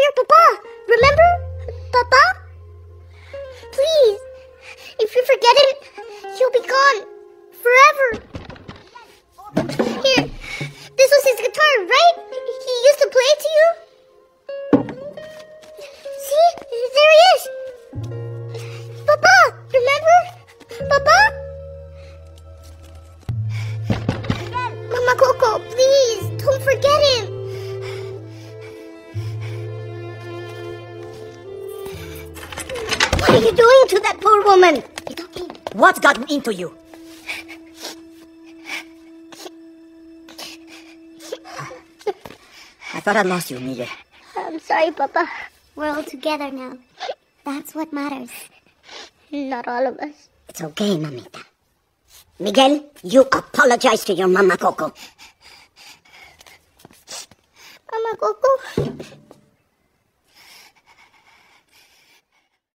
your papa. Remember? Papa? Please. If you forget it, he'll be gone. Forever. Here. This was his guitar, right? He used to play it to you? See? There he is. Papa, remember? Papa? Mama Coco, please, don't forget him. What are you doing to that poor woman? It's okay. What's gotten into you? I thought I'd lost you, Miguel. I'm sorry, Papa. We're all together now. That's what matters. Not all of us. It's okay, Mamita. Miguel, you apologize to your Mama Coco. Mama Coco,